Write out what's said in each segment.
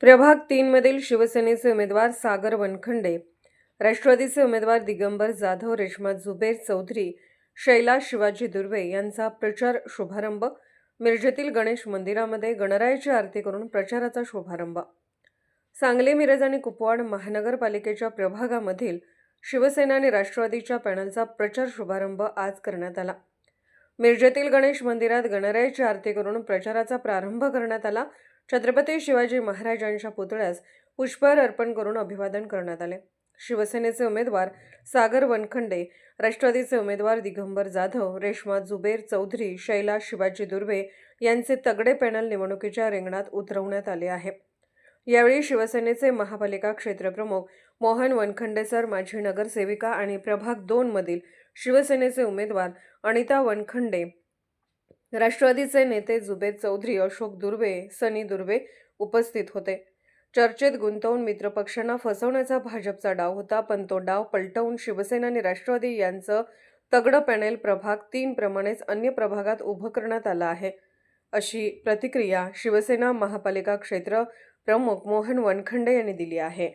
प्रभाग 3 मधील शिवसेनेचे उमेदवार सागर वनखंडे, राष्ट्रवादीचे उमेदवार दिगंबर जाधव, रेश्मा जुबेर चौधरी, शैला शिवाजी दुर्वे यांचा प्रचार शुभारंभ. मिरजेतील गणेश मंदिरामध्ये गणरायाची आरती करून प्रचाराचा शुभारंभ. सांगली, मिरज आणि कुपवाड महानगरपालिकेच्या प्रभागामधील शिवसेना आणि राष्ट्रवादीच्या पॅनलचा प्रचार शुभारंभ आज करण्यात आला. मिरजेतील गणेश मंदिरात गणरायाची आरती करून प्रचाराचा प्रारंभ करण्यात आला. छत्रपती शिवाजी महाराजांच्या पुतळ्यास पुष्पहार अर्पण करून अभिवादन करण्यात आले. शिवसेनेचे उमेदवार सागर वनखंडे, राष्ट्रवादीचे उमेदवार दिगंबर जाधव, रेश्मा जुबेर चौधरी, शैला शिवाजी दुर्वे यांचे तगडे पॅनल निवडणुकीच्या रिंगणात उतरवण्यात आले आहे. यावेळी शिवसेनेचे महापालिका क्षेत्रप्रमुख मोहन वनखंडे सर, माजी नगरसेविका आणि प्रभाग 2 मधील शिवसेनेचे उमेदवार अनिता वनखंडे, राष्ट्रवादीचे नेते जुबेर चौधरी, अशोक दुर्वे, सनी दुर्वे उपस्थित होते. चर्चेत गुंतवून मित्रपक्षांना फसवण्याचा भाजपचा डाव होता, पण तो डाव पलटवून शिवसेना आणि राष्ट्रवादी यांचं तगडं पॅनेल प्रभाग 3 प्रमाणेच अन्य प्रभागात उभं करण्यात आलं आहे, अशी प्रतिक्रिया शिवसेना महापालिका क्षेत्र प्रमुख मोहन वनखंडे यांनी दिली आहे.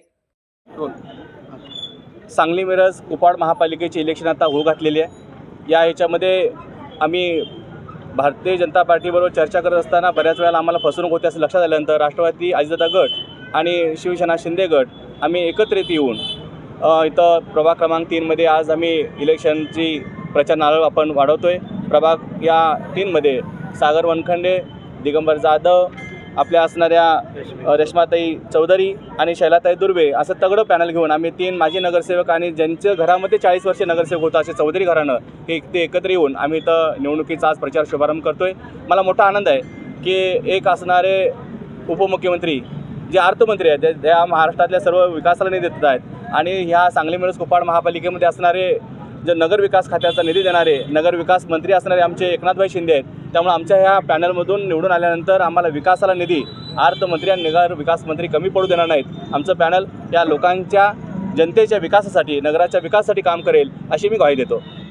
सांगली, मिरज, कुपवाड महापालिकेचे इलेक्शन आता होऊ घातलेली आहे. या ह्याच्यामध्ये आम्ही भारतीय जनता पार्टीबरोबर चर्चा करत असताना बऱ्याच वेळेला आम्हाला फसवणूक होते असं लक्षात आल्यानंतर राष्ट्रवादी अजितदादा गट आणि शिवसेना शिंदे गट आम्ही एकत्रित येऊन इथं प्रभाग क्रमांक 3मध्ये आज आम्ही इलेक्शनची प्रचार नारळ आपण वाढवतो आहे. प्रभाग या 3मध्ये सागर वनखंडे, दिगंबर जाधव, आपल्या असणाऱ्या रेश्माताई चौधरी आणि शैलाताई दुर्वे असं तगडं पॅनल घेऊन आम्ही 3 माजी नगरसेवक आणि ज्यांच्या घरामध्ये 40 वर्षे नगरसेवक होतं असे चौधरी घराणं हे ते एकत्र येऊन आम्ही इथं निवडणुकीचा आज प्रचार शुभारंभ करतो आहे. मला मोठा आनंद आहे की एक असणारे उपमुख्यमंत्री जे अर्थमंत्री आहेत त्या महाराष्ट्रातल्या सर्व विकासाला निधी देत आहेत आणि ह्या सांगली, मिरज, कुपवाड महापालिकेमध्ये असणारे जे नगर विकास खात्याचा निधी देणारे नगर विकास मंत्री असणारे आमचे एकनाथभाई शिंदे आहेत. त्यामुळे आमच्या ह्या पॅनलमधून निवडून आल्यानंतर आम्हाला विकासाला निधी अर्थमंत्री आणि नगर विकास मंत्री कमी पडू देणार नाहीत. आमचं पॅनल या लोकांच्या जनतेच्या विकासासाठी, नगराच्या विकासासाठी काम करेल अशी मी ग्वाही देतो.